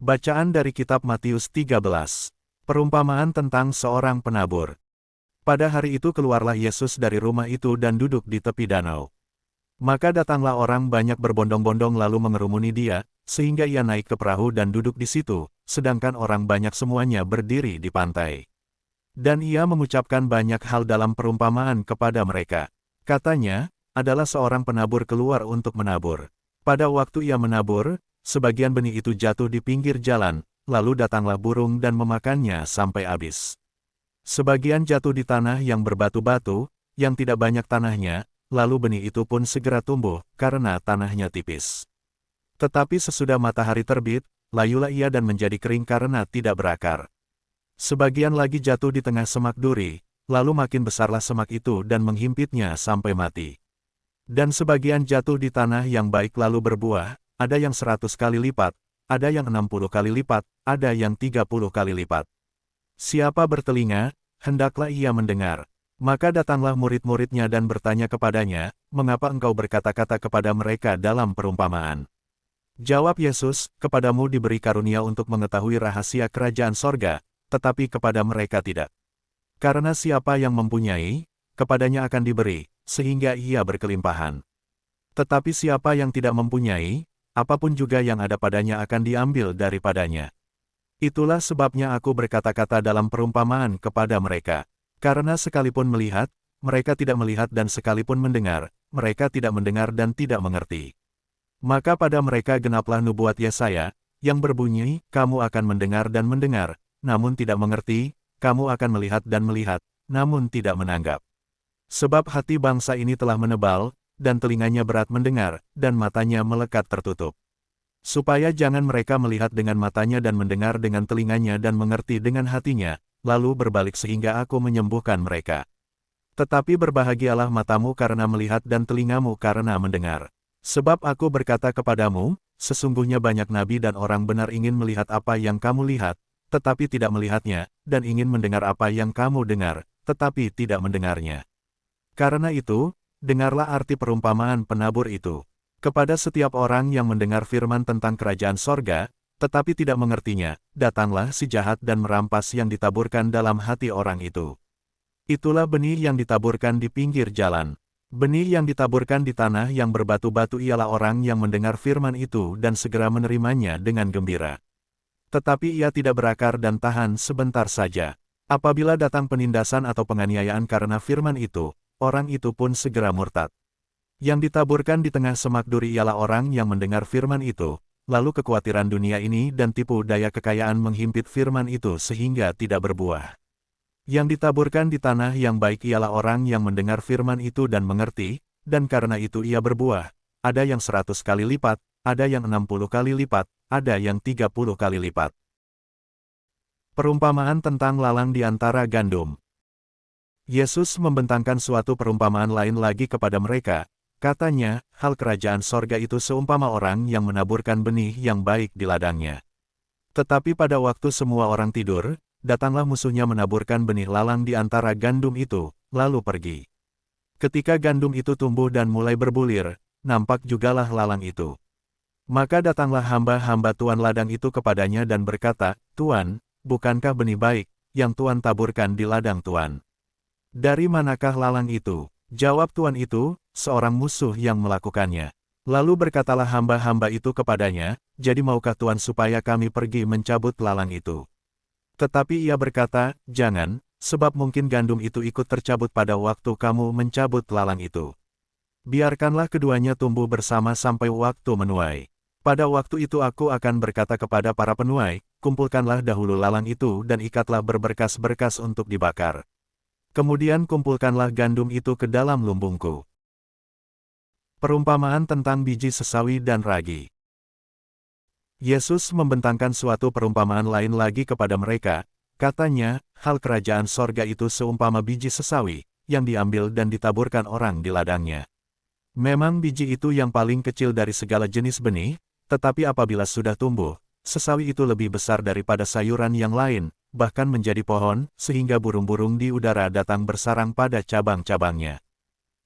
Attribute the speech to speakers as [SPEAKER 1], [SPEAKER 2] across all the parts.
[SPEAKER 1] Bacaan dari kitab Matius 13. Perumpamaan tentang seorang penabur. Pada hari itu keluarlah Yesus dari rumah itu dan duduk di tepi danau. Maka datanglah orang banyak berbondong-bondong lalu mengerumuni dia, sehingga ia naik ke perahu dan duduk di situ, sedangkan orang banyak semuanya berdiri di pantai. Dan ia mengucapkan banyak hal dalam perumpamaan kepada mereka. Katanya, adalah seorang penabur keluar untuk menabur. Pada waktu ia menabur, sebagian benih itu jatuh di pinggir jalan, lalu datanglah burung dan memakannya sampai habis. Sebagian jatuh di tanah yang berbatu-batu, yang tidak banyak tanahnya, lalu benih itu pun segera tumbuh, karena tanahnya tipis. Tetapi sesudah matahari terbit, layulah ia dan menjadi kering karena tidak berakar. Sebagian lagi jatuh di tengah semak duri, lalu makin besarlah semak itu dan menghimpitnya sampai mati. Dan sebagian jatuh di tanah yang baik lalu berbuah, ada yang 100 kali lipat, ada yang 60 kali lipat, ada yang 30 kali lipat. Siapa bertelinga, hendaklah ia mendengar. Maka datanglah murid-muridnya dan bertanya kepadanya, mengapa engkau berkata-kata kepada mereka dalam perumpamaan? Jawab Yesus, kepadamu diberi karunia untuk mengetahui rahasia kerajaan sorga, tetapi kepada mereka tidak. Karena siapa yang mempunyai, kepadanya akan diberi, sehingga ia berkelimpahan. Tetapi siapa yang tidak mempunyai, apapun juga yang ada padanya akan diambil daripadanya. Itulah sebabnya aku berkata-kata dalam perumpamaan kepada mereka. Karena sekalipun melihat, mereka tidak melihat dan sekalipun mendengar, mereka tidak mendengar dan tidak mengerti. Maka pada mereka genaplah nubuat Yesaya, yang berbunyi, kamu akan mendengar dan mendengar, namun tidak mengerti, kamu akan melihat dan melihat, namun tidak menanggap. Sebab hati bangsa ini telah menebal, dan telinganya berat mendengar, dan matanya melekat tertutup. Supaya jangan mereka melihat dengan matanya dan mendengar dengan telinganya dan mengerti dengan hatinya, lalu berbalik sehingga aku menyembuhkan mereka. Tetapi berbahagialah matamu karena melihat dan telingamu karena mendengar. Sebab aku berkata kepadamu, sesungguhnya banyak nabi dan orang benar ingin melihat apa yang kamu lihat, tetapi tidak melihatnya, dan ingin mendengar apa yang kamu dengar, tetapi tidak mendengarnya. Karena itu, dengarlah arti perumpamaan penabur itu. Kepada setiap orang yang mendengar firman tentang kerajaan sorga, tetapi tidak mengertinya, datanglah si jahat dan merampas yang ditaburkan dalam hati orang itu. Itulah benih yang ditaburkan di pinggir jalan. Benih yang ditaburkan di tanah yang berbatu-batu ialah orang yang mendengar firman itu dan segera menerimanya dengan gembira. Tetapi ia tidak berakar dan tahan sebentar saja. Apabila datang penindasan atau penganiayaan karena firman itu, orang itu pun segera murtad. Yang ditaburkan di tengah semak duri ialah orang yang mendengar firman itu, lalu kekhawatiran dunia ini dan tipu daya kekayaan menghimpit firman itu sehingga tidak berbuah. Yang ditaburkan di tanah yang baik ialah orang yang mendengar firman itu dan mengerti, dan karena itu ia berbuah, ada yang 100 kali lipat, ada yang 60 kali lipat, ada yang 30 kali lipat. Perumpamaan tentang lalang di antara gandum. Yesus membentangkan suatu perumpamaan lain lagi kepada mereka, katanya, hal kerajaan sorga itu seumpama orang yang menaburkan benih yang baik di ladangnya. Tetapi pada waktu semua orang tidur, datanglah musuhnya menaburkan benih lalang di antara gandum itu, lalu pergi. Ketika gandum itu tumbuh dan mulai berbulir, nampak jugalah lalang itu. Maka datanglah hamba-hamba tuan ladang itu kepadanya dan berkata, Tuan, bukankah benih baik, yang Tuan taburkan di ladang Tuan? Dari manakah lalang itu? Jawab tuan itu, seorang musuh yang melakukannya. Lalu berkatalah hamba-hamba itu kepadanya, jadi maukah Tuan supaya kami pergi mencabut lalang itu? Tetapi ia berkata, jangan, sebab mungkin gandum itu ikut tercabut pada waktu kamu mencabut lalang itu. Biarkanlah keduanya tumbuh bersama sampai waktu menuai. Pada waktu itu aku akan berkata kepada para penuai, kumpulkanlah dahulu lalang itu dan ikatlah berberkas-berkas untuk dibakar. Kemudian kumpulkanlah gandum itu ke dalam lumbungku. Perumpamaan tentang biji sesawi dan ragi. Yesus membentangkan suatu perumpamaan lain lagi kepada mereka, katanya, hal kerajaan sorga itu seumpama biji sesawi, yang diambil dan ditaburkan orang di ladangnya. Memang biji itu yang paling kecil dari segala jenis benih, tetapi apabila sudah tumbuh, sesawi itu lebih besar daripada sayuran yang lain, bahkan menjadi pohon, sehingga burung-burung di udara datang bersarang pada cabang-cabangnya.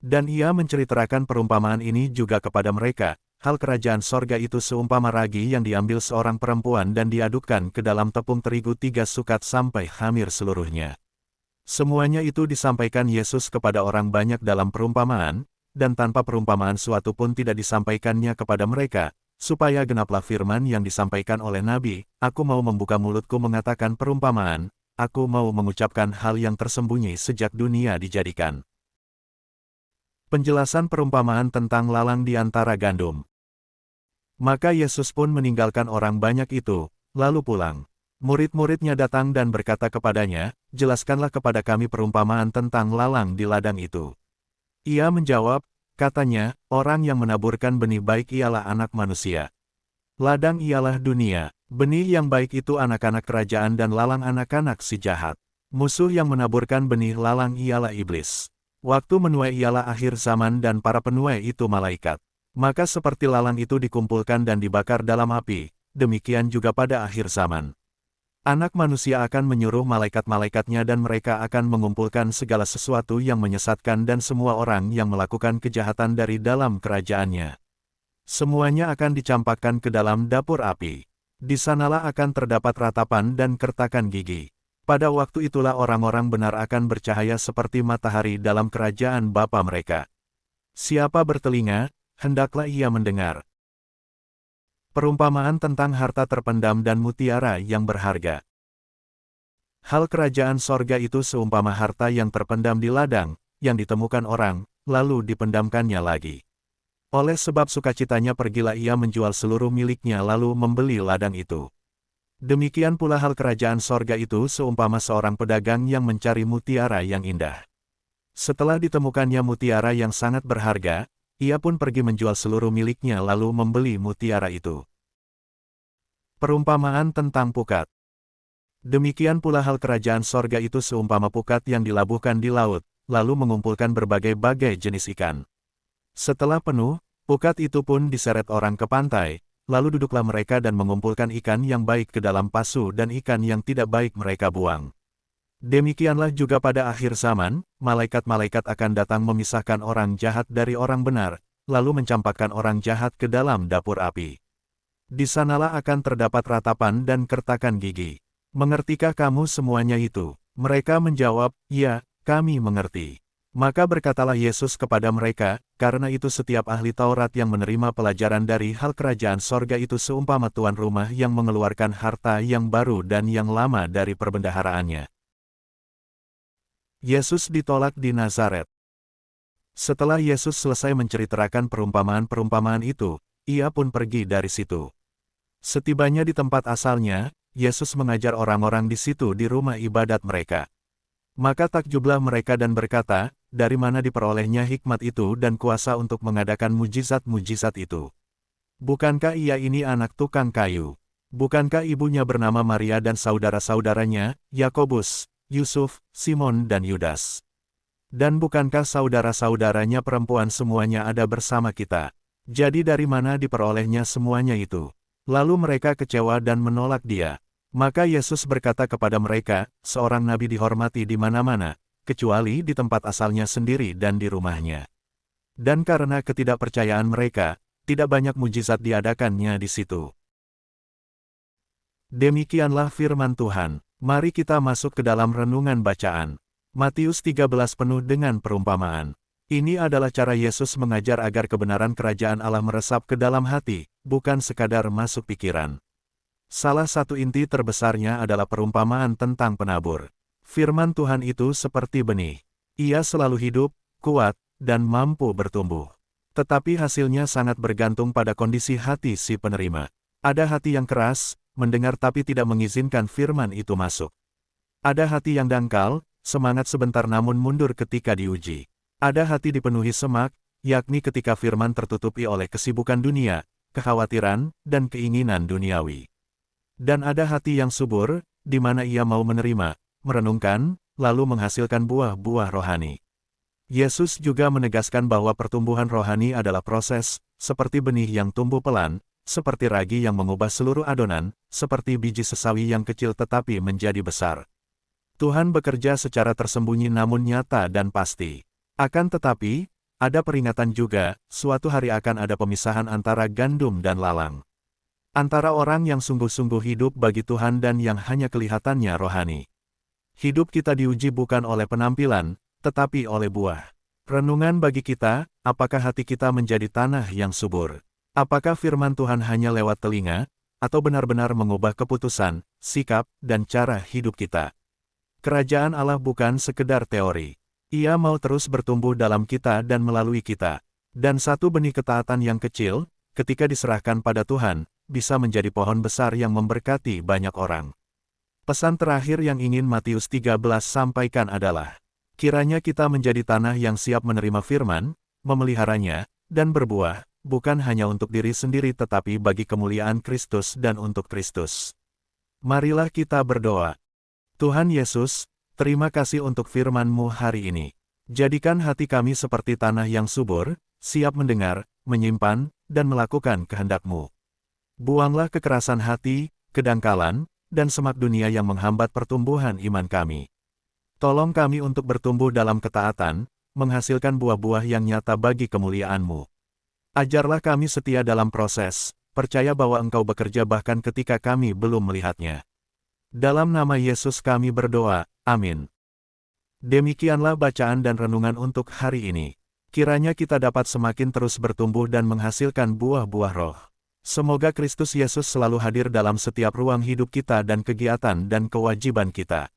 [SPEAKER 1] Dan ia menceritakan perumpamaan ini juga kepada mereka, hal kerajaan sorga itu seumpama ragi yang diambil seorang perempuan dan diadukkan ke dalam tepung terigu 3 sukat sampai hamir seluruhnya. Semuanya itu disampaikan Yesus kepada orang banyak dalam perumpamaan, dan tanpa perumpamaan suatu pun tidak disampaikannya kepada mereka, supaya genaplah firman yang disampaikan oleh Nabi, "Aku mau membuka mulutku mengatakan perumpamaan, aku mau mengucapkan hal yang tersembunyi sejak dunia dijadikan." Penjelasan perumpamaan tentang lalang di antara gandum. Maka Yesus pun meninggalkan orang banyak itu, lalu pulang. Murid-muridnya datang dan berkata kepadanya, "Jelaskanlah kepada kami perumpamaan tentang lalang di ladang itu." Ia menjawab, katanya, "Orang yang menaburkan benih baik ialah anak manusia. Ladang ialah dunia, benih yang baik itu anak-anak kerajaan dan lalang anak-anak si jahat. Musuh yang menaburkan benih lalang ialah iblis. Waktu menuai ialah akhir zaman dan para penuai itu malaikat. Maka seperti lalang itu dikumpulkan dan dibakar dalam api, demikian juga pada akhir zaman. Anak manusia akan menyuruh malaikat-malaikatnya dan mereka akan mengumpulkan segala sesuatu yang menyesatkan dan semua orang yang melakukan kejahatan dari dalam kerajaannya. Semuanya akan dicampakkan ke dalam dapur api. Di sanalah akan terdapat ratapan dan kertakan gigi. Pada waktu itulah orang-orang benar akan bercahaya seperti matahari dalam kerajaan Bapa mereka. Siapa bertelinga, hendaklah ia mendengar. Perumpamaan tentang harta terpendam dan mutiara yang berharga. Hal kerajaan sorga itu seumpama harta yang terpendam di ladang, yang ditemukan orang, lalu dipendamkannya lagi. Oleh sebab sukacitanya pergilah ia menjual seluruh miliknya lalu membeli ladang itu. Demikian pula hal kerajaan sorga itu seumpama seorang pedagang yang mencari mutiara yang indah. Setelah ditemukannya mutiara yang sangat berharga, ia pun pergi menjual seluruh miliknya lalu membeli mutiara itu. Perumpamaan tentang pukat. Demikian pula hal kerajaan sorga itu seumpama pukat yang dilabuhkan di laut, lalu mengumpulkan berbagai-bagai jenis ikan. Setelah penuh, pukat itu pun diseret orang ke pantai, lalu duduklah mereka dan mengumpulkan ikan yang baik ke dalam pasu dan ikan yang tidak baik mereka buang. Demikianlah juga pada akhir zaman, malaikat-malaikat akan datang memisahkan orang jahat dari orang benar, lalu mencampakkan orang jahat ke dalam dapur api. Di sanalah akan terdapat ratapan dan kertakan gigi. Mengertikah kamu semuanya itu? Mereka menjawab, "Ya, kami mengerti." Maka berkatalah Yesus kepada mereka, "Karena itu setiap ahli Taurat yang menerima pelajaran dari hal kerajaan sorga itu seumpama tuan rumah yang mengeluarkan harta yang baru dan yang lama dari perbendaharaannya." Yesus ditolak di Nazaret. Setelah Yesus selesai menceritakan perumpamaan-perumpamaan itu, ia pun pergi dari situ. Setibanya di tempat asalnya, Yesus mengajar orang-orang di situ di rumah ibadat mereka. Maka takjublah mereka dan berkata, "Dari mana diperolehnya hikmat itu dan kuasa untuk mengadakan mujizat-mujizat itu? Bukankah ia ini anak tukang kayu? Bukankah ibunya bernama Maria dan saudara-saudaranya, Yakobus, Yusuf, Simon dan Yudas? Dan bukankah saudara-saudaranya perempuan semuanya ada bersama kita? Jadi dari mana diperolehnya semuanya itu?" Lalu mereka kecewa dan menolak dia. Maka Yesus berkata kepada mereka, "Seorang nabi dihormati di mana-mana, kecuali di tempat asalnya sendiri dan di rumahnya." Dan karena ketidakpercayaan mereka, tidak banyak mujizat diadakannya di situ. Demikianlah firman Tuhan. Mari kita masuk ke dalam renungan bacaan. Matius 13 penuh dengan perumpamaan. Ini adalah cara Yesus mengajar agar kebenaran kerajaan Allah meresap ke dalam hati, bukan sekadar masuk pikiran. Salah satu inti terbesarnya adalah perumpamaan tentang penabur. Firman Tuhan itu seperti benih. Ia selalu hidup, kuat, dan mampu bertumbuh. Tetapi hasilnya sangat bergantung pada kondisi hati si penerima. Ada hati yang keras, mendengar tapi tidak mengizinkan firman itu masuk. Ada hati yang dangkal, semangat sebentar namun mundur ketika diuji. Ada hati dipenuhi semak, yakni ketika firman tertutupi oleh kesibukan dunia, kekhawatiran, dan keinginan duniawi. Dan ada hati yang subur, di mana ia mau menerima, merenungkan, lalu menghasilkan buah-buah rohani. Yesus juga menegaskan bahwa pertumbuhan rohani adalah proses, seperti benih yang tumbuh pelan, seperti ragi yang mengubah seluruh adonan, seperti biji sesawi yang kecil tetapi menjadi besar. Tuhan bekerja secara tersembunyi namun nyata dan pasti. Akan tetapi, ada peringatan juga, suatu hari akan ada pemisahan antara gandum dan lalang. Antara orang yang sungguh-sungguh hidup bagi Tuhan dan yang hanya kelihatannya rohani. Hidup kita diuji bukan oleh penampilan, tetapi oleh buah. Renungan bagi kita, apakah hati kita menjadi tanah yang subur? Apakah firman Tuhan hanya lewat telinga, atau benar-benar mengubah keputusan, sikap, dan cara hidup kita? Kerajaan Allah bukan sekedar teori. Ia mau terus bertumbuh dalam kita dan melalui kita. Dan satu benih ketaatan yang kecil, ketika diserahkan pada Tuhan, bisa menjadi pohon besar yang memberkati banyak orang. Pesan terakhir yang ingin Matius 13 sampaikan adalah, kiranya kita menjadi tanah yang siap menerima firman, memeliharanya, dan berbuah, bukan hanya untuk diri sendiri tetapi bagi kemuliaan Kristus dan untuk Kristus. Marilah kita berdoa. Tuhan Yesus, terima kasih untuk firman-Mu hari ini. Jadikan hati kami seperti tanah yang subur, siap mendengar, menyimpan, dan melakukan kehendak-Mu. Buanglah kekerasan hati, kedangkalan, dan semak dunia yang menghambat pertumbuhan iman kami. Tolong kami untuk bertumbuh dalam ketaatan, menghasilkan buah-buah yang nyata bagi kemuliaan-Mu. Ajarlah kami setia dalam proses, percaya bahwa Engkau bekerja bahkan ketika kami belum melihatnya. Dalam nama Yesus kami berdoa, amin. Demikianlah bacaan dan renungan untuk hari ini. Kiranya kita dapat semakin terus bertumbuh dan menghasilkan buah-buah roh. Semoga Kristus Yesus selalu hadir dalam setiap ruang hidup kita dan kegiatan dan kewajiban kita.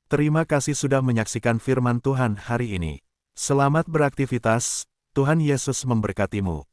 [SPEAKER 1] Terima kasih sudah menyaksikan firman Tuhan hari ini. Selamat beraktivitas, Tuhan Yesus memberkatimu.